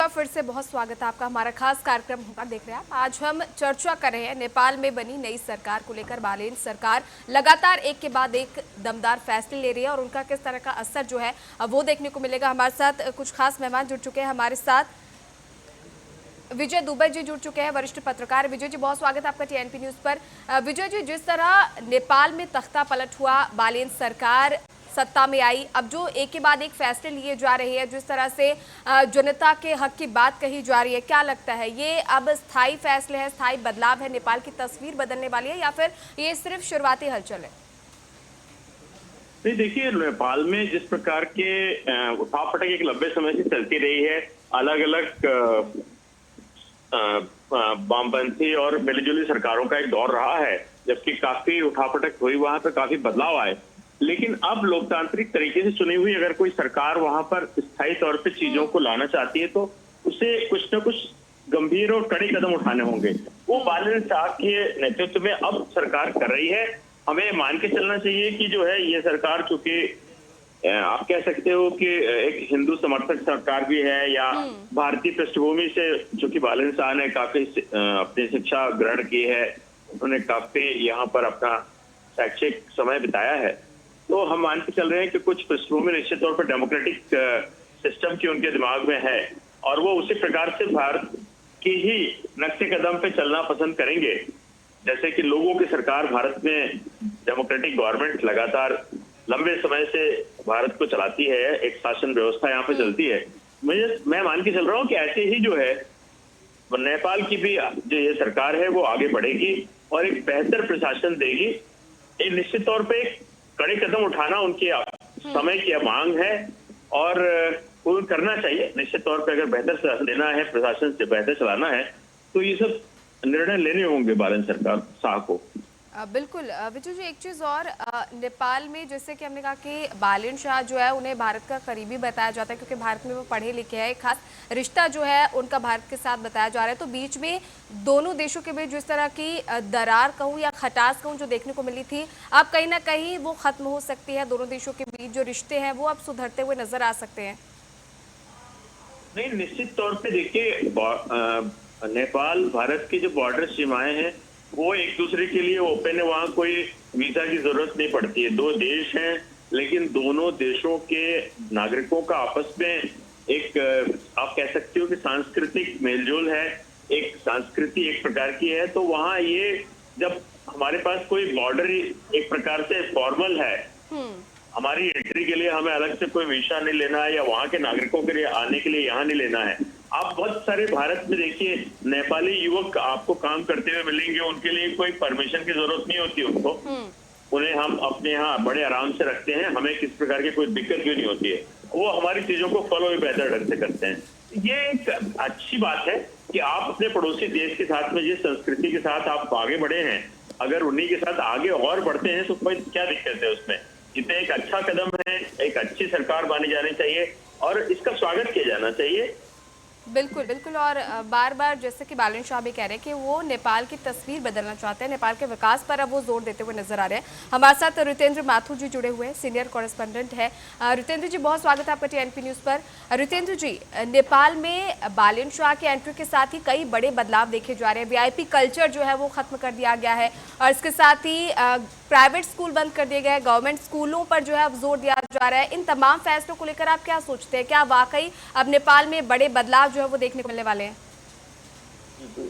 फिर से बहुत स्वागत है आपका। हमारा खास कार्यक्रम होगा, देख रहे हैं आप। आज हम चर्चा कर रहे हैं नेपाल में बनी नई सरकार को लेकर। बालेन सरकार लगातार एक के बाद एक दमदार फैसले ले रही है और उनका किस तरह का असर जो है वो देखने को मिलेगा। हमारे साथ कुछ खास मेहमान जुड़ चुके हैं। हमारे साथ विजय दुबे जी जुड़ चुके हैं, वरिष्ठ पत्रकार। विजय जी, बहुत स्वागत है आपका टीएनपी न्यूज पर। विजय जी, जिस तरह नेपाल में तख्ता पलट हुआ, बालेन सरकार सत्ता में आई, अब जो एक के बाद एक फैसले लिए जा रहे हैं, जिस तरह से जनता के हक की बात कही जा रही है, क्या लगता है ये अब स्थायी फैसले हैं, स्थायी बदलाव है, नेपाल की तस्वीर बदलने वाली है, या फिर ये सिर्फ शुरुआती हलचल है? नहीं, देखिए, नेपाल में जिस प्रकार के उठापटक एक लंबे समय से चलती रही है, अलग अलग वामपंथी और मिलीजुली सरकारों का एक दौर रहा है, जबकि काफी उठापटक हुई, वहां पर काफी बदलाव आए। लेकिन अब लोकतांत्रिक तरीके से चुनी हुई अगर कोई सरकार वहां पर स्थायी तौर पे चीजों को लाना चाहती है तो उसे कुछ न कुछ गंभीर और कड़े कदम उठाने होंगे। वो बालेन शाह के नेतृत्व में अब सरकार कर रही है। हमें मान के चलना चाहिए कि जो है ये सरकार, चूंकि आप कह सकते हो कि एक हिंदू समर्थक सरकार भी है, या भारतीय पृष्ठभूमि से, चूंकि बालेन शाह ने काफी अपनी शिक्षा ग्रहण की है, उन्होंने काफी यहाँ पर अपना शैक्षिक समय बिताया है, तो हम मान के चल रहे हैं कि कुछ पृष्ठभूमि निश्चित तौर पर डेमोक्रेटिक सिस्टम की उनके दिमाग में है, और वो उसी प्रकार से भारत की ही नक्शे कदम पे चलना पसंद करेंगे। जैसे कि लोगों की सरकार, भारत में डेमोक्रेटिक गवर्नमेंट लगातार लंबे समय से भारत को चलाती है, एक शासन व्यवस्था यहाँ पे चलती है। मैं मान के चल रहा हूँ कि ऐसे ही जो है नेपाल की भी जो ये सरकार है वो आगे बढ़ेगी और एक बेहतर प्रशासन देगी। एक निश्चित तौर पे एक कड़े कदम उठाना उनकी समय की मांग है और वो करना चाहिए। निश्चित तौर पे अगर बेहतर शासन देना है, प्रशासन से बेहतर चलाना है, तो ये सब निर्णय लेने होंगे बालेन सरकार शाह को। बिल्कुल विजय जी, एक चीज़ और, नेपाल में जैसे कि हमने कहा कि बालेन शाह जो है उन्हें भारत का करीबी बताया जाता है, क्योंकि भारत में वो पढ़े लिखे हैं, एक खास रिश्ता जो है उनका भारत के साथ बताया जा रहा है। तो बीच में दोनों देशों के बीच जिस तरह की दरार कहूँ या खटास कहूँ जो देखने को मिली थी, अब कहीं ना कहीं वो खत्म हो सकती है। दोनों देशों के बीच जो रिश्ते हैं वो अब सुधरते हुए नजर आ सकते हैं। नहीं, निश्चित तौर पे देखिए, नेपाल भारत की जो बॉर्डर सीमाएं हैं वो एक दूसरे के लिए ओपन है, वहाँ कोई वीजा की जरूरत नहीं पड़ती है। दो देश हैं, लेकिन दोनों देशों के नागरिकों का आपस में एक, आप कह सकते हो कि सांस्कृतिक मेलजोल है, एक संस्कृति एक प्रकार की है। तो वहाँ ये, जब हमारे पास कोई बॉर्डर एक प्रकार से फॉर्मल है, हमारी एंट्री के लिए हमें अलग से कोई वीजा नहीं लेना है, या वहाँ के नागरिकों के लिए आने के लिए यहाँ नहीं लेना है। आप बहुत सारे भारत में देखिए, नेपाली युवक आपको काम करते हुए मिलेंगे, उनके लिए कोई परमिशन की जरूरत नहीं होती उनको। उन्हें हम अपने यहाँ बड़े आराम से रखते हैं, हमें किस प्रकार की कोई दिक्कत भी नहीं होती है। वो हमारी चीजों को फॉलो भी बेहतर ढंग से करते हैं। ये एक अच्छी बात है कि आप अपने पड़ोसी देश के साथ में, जिस संस्कृति के साथ आप आगे बढ़े हैं, अगर उन्हीं के साथ आगे और बढ़ते हैं तो कोई क्या दिक्कत है उसमें। इतना एक अच्छा कदम है, एक अच्छी सरकार मानी जानी चाहिए और इसका स्वागत किया जाना चाहिए। बिल्कुल बिल्कुल। और बार बार जैसे कि बालेन शाह भी कह रहे हैं कि वो नेपाल की तस्वीर बदलना चाहते हैं, नेपाल के विकास पर अब वो जोर देते हुए नजर आ रहे हैं। हमारे साथ रितेंद्र माथुर जी जुड़े हुए हैं, सीनियर कॉरेस्पॉन्डेंट है। रितेंद्र जी, बहुत स्वागत है आपका टीएनपी न्यूज पर। रितेंद्र जी, नेपाल में बालेन शाह के एंट्री के साथ ही कई बड़े बदलाव देखे जा रहे हैं। वीआईपी कल्चर जो है वो खत्म कर दिया गया है, और इसके साथ ही प्राइवेट स्कूल बंद कर दिए गए, गवर्नमेंट स्कूलों पर जो है अब जोर दिया जा रहा है। इन तमाम फैसलों को लेकर आप क्या सोचते हैं? क्या वाकई अब नेपाल में बड़े बदलाव जो है वो देखने को मिलने वाले हैं?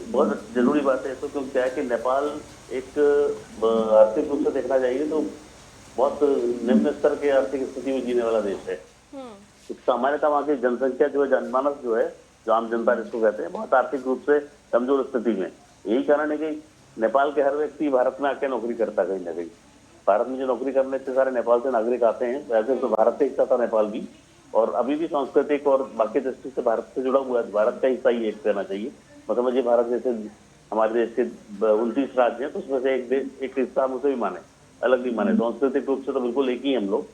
बहुत जरूरी बात है। तो क्योंकि क्या है कि नेपाल एक आर्थिक रूप से देखना चाहिए तो बहुत निम्न स्तर के आर्थिक स्थिति में जीने वाला देश है। इसका हमारे का वहाँ की जनसंख्या जो है, जनमानस जो है, जो आम जनता जिसको कहते हैं, बहुत आर्थिक रूप से कमजोर स्थिति में। यही कारण है कि नेपाल के हर व्यक्ति भारत में आके नौकरी करता कहीं ना कहीं। भारत में जो नौकरी करने से सारे नेपाल से नागरिक आते हैं। वैसे तो भारत से हिस्सा था नेपाल भी, और अभी भी सांस्कृतिक और बाकी दृष्टि से भारत से जुड़ा हुआ है। भारत का हिस्सा ही एक कहना चाहिए। मतलब मुझे भारत जैसे हमारे देश के 29 राज्य हैं, तो उसमें से एक हिस्सा हम उसे भी माने, अलग भी माने। सांस्कृतिक रूप से तो बिल्कुल एक ही हम लोग,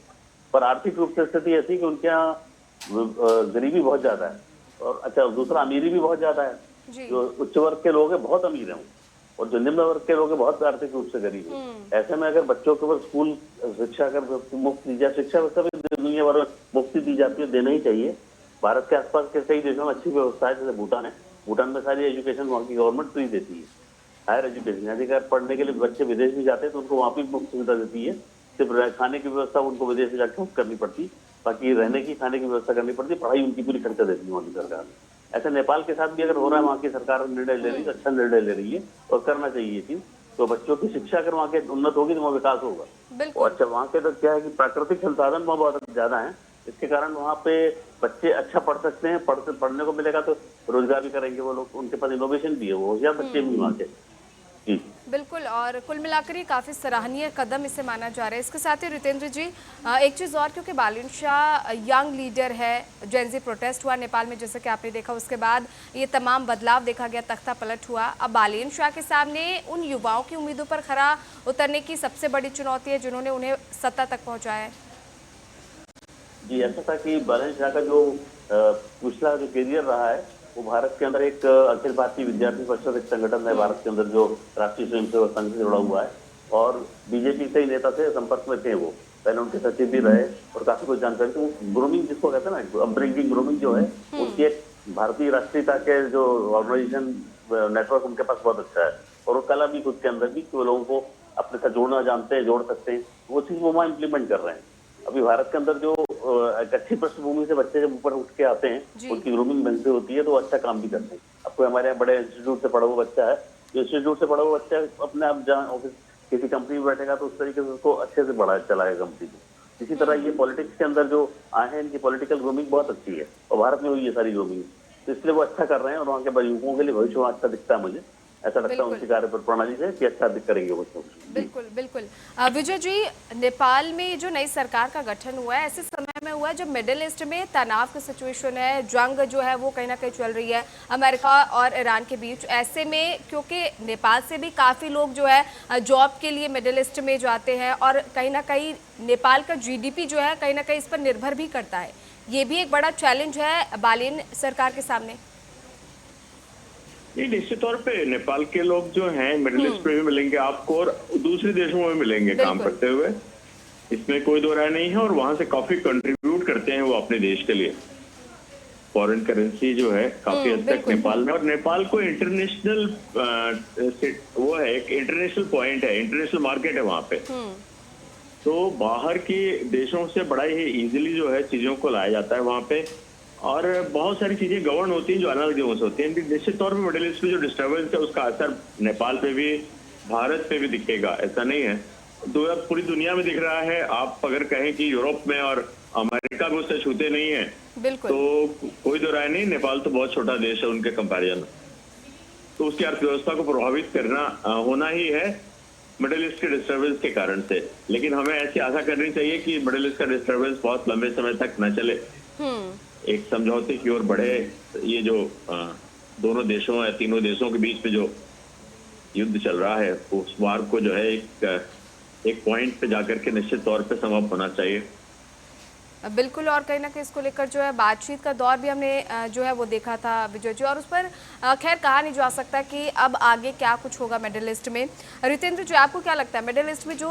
पर आर्थिक रूप से स्थिति ऐसी कि उनके यहाँ गरीबी बहुत ज्यादा है, और अच्छा दूसरा अमीरी भी बहुत ज्यादा है। जो उच्च वर्ग के लोग हैं बहुत अमीर हैं, और जो निम्न वर्ग के लोग हैं बहुत आर्थिक रूप से गरीब है। ऐसे में अगर बच्चों के ऊपर स्कूल शिक्षा अगर मुफ्त दी जाए, शिक्षा व्यवस्था भी दुनिया भर में मुफ्ती दी जाती है, देना ही चाहिए। भारत के आसपास के कई देशों में अच्छी व्यवस्था है, जैसे भूटान है। भूटान में सारी एजुकेशन वहाँ की गवर्नमेंट फ्री देती है, हायर एजुकेशन। यानी अगर पढ़ने के लिए बच्चे विदेश में जाते हैं तो उनको वहाँ भी मुफ्त सुविधा देती है। सिर्फ खाने की व्यवस्था उनको विदेश में जाकर करनी पड़ती, बाकी रहने की खाने की व्यवस्था करनी पड़ती, पढ़ाई उनकी पूरी खर्चा देती है वहाँ की सरकार। ऐसा नेपाल के साथ भी अगर हो रहा है, वहाँ की सरकार निर्णय ले रही है, अच्छा निर्णय ले रही है और करना चाहिए ये चीज। तो बच्चों की शिक्षा अगर वहाँ के उन्नत होगी तो वहाँ विकास होगा। बिल्कुल। और अच्छा, वहाँ के तो क्या है कि प्राकृतिक संसाधन वहाँ बहुत ज्यादा है, इसके कारण वहाँ पे बच्चे अच्छा पढ़ सकते हैं। पढ़ने को मिलेगा तो रोजगार भी करेंगे वो लोग, उनके पास इनोवेशन भी है, वो होशियार बच्चे भी वहाँ के। जी बिल्कुल, और कुल मिलाकर ये काफ़ी सराहनीय कदम इसे माना जा रहा है। इसके साथ ही रितेंद्र जी, एक चीज़ और, क्योंकि बालेन शाह यंग लीडर है, जेनजी प्रोटेस्ट हुआ नेपाल में जैसे कि आपने देखा, उसके बाद ये तमाम बदलाव देखा गया, तख्ता पलट हुआ। अब बालेन शाह के सामने उन युवाओं की उम्मीदों पर खरा उतरने की सबसे बड़ी चुनौती है जिन्होंने उन्हें सत्ता तक पहुँचाया है। जी, ऐसा था कि बालेन शाह का जो पिछला जो करियर रहा है वो भारत के अंदर एक अखिल भारतीय विद्यार्थी परिषद एक संगठन है भारत के अंदर जो राष्ट्रीय स्वयंसेवक संघ से जुड़ा हुआ है, और बीजेपी के ही नेता से संपर्क में थे वो। पहले उनके सचिव भी रहे और काफी कुछ जानकारी थी। वो ग्रूमिंग जिसको कहते हैं ना, अपब्रिंगिंग ग्रूमिंग जो है, उनकी एक भारतीय राष्ट्रीयता के जो ऑर्गेनाइजेशन नेटवर्क उनके पास बहुत अच्छा है, और वो कला भी खुद के अंदर भी कि वो लोगों को अपने साथ जोड़ना जानते हैं, जोड़ सकते हैं। वो चीज वो वहाँ इम्प्लीमेंट कर रहे हैं। अभी भारत के अंदर जो एक अच्छी पृष्ठभूमि से बच्चे जब ऊपर उठ के आते हैं, उनकी ग्रूमिंग ढंग से होती है तो वो अच्छा काम भी करते हैं। अब कोई हमारे यहाँ बड़े इंस्टीट्यूट से पढ़ा हुआ बच्चा है, जो इंस्टीट्यूट से पढ़ा हुआ बच्चा अपने आप जहाँ ऑफिस किसी कंपनी में बैठेगा तो उस तरीके से उसको अच्छे से बढ़ा चलाएगा कंपनी को। इसी तरह ये पॉलिटिक्स के अंदर जो आए हैं, इनकी पॉलिटिकल ग्रूमिंग बहुत अच्छी है, और भारत में हुई है सारी ग्रूमिंग, तो इसलिए वो अच्छा कर रहे हैं। और वहाँ के युवकों के लिए भविष्य वहाँ अच्छा दिखता है, मुझे ऐसा लगता है उनकी कार्य प्रणाली से कि अच्छा करेंगे वो। बिल्कुल बिल्कुल। विजय जी, नेपाल में जो नई सरकार का गठन हुआ है ऐसे समय में हुआ है जब मिडिल ईस्ट में तनाव की सिचुएशन है, जंग जो है वो कहीं ना कहीं चल रही है अमेरिका और ईरान के बीच। ऐसे में क्योंकि नेपाल से भी काफ़ी लोग जो है जॉब के लिए मिडिल ईस्ट में जाते हैं, और कहीं ना कहीं नेपाल का जीडीपी जो है कहीं ना कहीं इस पर निर्भर भी करता है। ये भी एक बड़ा चैलेंज है बालेन सरकार के सामने। ये निश्चित तौर पे नेपाल के लोग जो हैं मिडिल ईस्ट में भी मिलेंगे आपको, और दूसरे देशों में मिलेंगे काम करते हुए, इसमें कोई दो राय नहीं है। और वहां से काफी कंट्रीब्यूट करते हैं वो अपने देश के लिए। फॉरेन करेंसी जो है काफी हद तक नेपाल में, और नेपाल को इंटरनेशनल वो है, एक इंटरनेशनल पॉइंट है, इंटरनेशनल मार्केट है वहां पे। तो बाहर के देशों से बड़ा ही इजीली जो है चीजों को लाया जाता है वहां पे, और बहुत सारी चीजें गवर्न होती हैं जो अलग दिनों से होती हैं। निश्चित तौर पे मिडिल ईस्ट में जो डिस्टर्बेंस है उसका असर नेपाल पे भी, भारत पे भी दिखेगा, ऐसा नहीं है। तो अब पूरी दुनिया में दिख रहा है। आप अगर कहें कि यूरोप में और अमेरिका में उससे छूते नहीं है, तो कोई दो राय नहीं, नेपाल तो बहुत छोटा देश है उनके कंपेरिजन में, तो उसकी अर्थव्यवस्था को प्रभावित करना होना ही है मिडिल ईस्ट के डिस्टर्बेंस के कारण से। लेकिन हमें ऐसी आशा करनी चाहिए कि मिडिल ईस्ट का डिस्टर्बेंस बहुत लंबे समय तक न चले, एक समझौते की ओर बढ़े। ये जो दोनों देशों या तीनों देशों के बीच में जो युद्ध चल रहा है, उस वार को जो है एक पॉइंट पे जाकर के निश्चित तौर पे समाप्त होना चाहिए। बिल्कुल, और कहीं ना कहीं इसको लेकर जो है बातचीत का दौर भी हमने जो है वो देखा था विजय जी, और उस पर खैर कहा नहीं जा सकता कि अब आगे क्या कुछ होगा मिडिल ईस्ट में। रितेंद्र जी, आपको क्या लगता है मिडिल ईस्ट में जो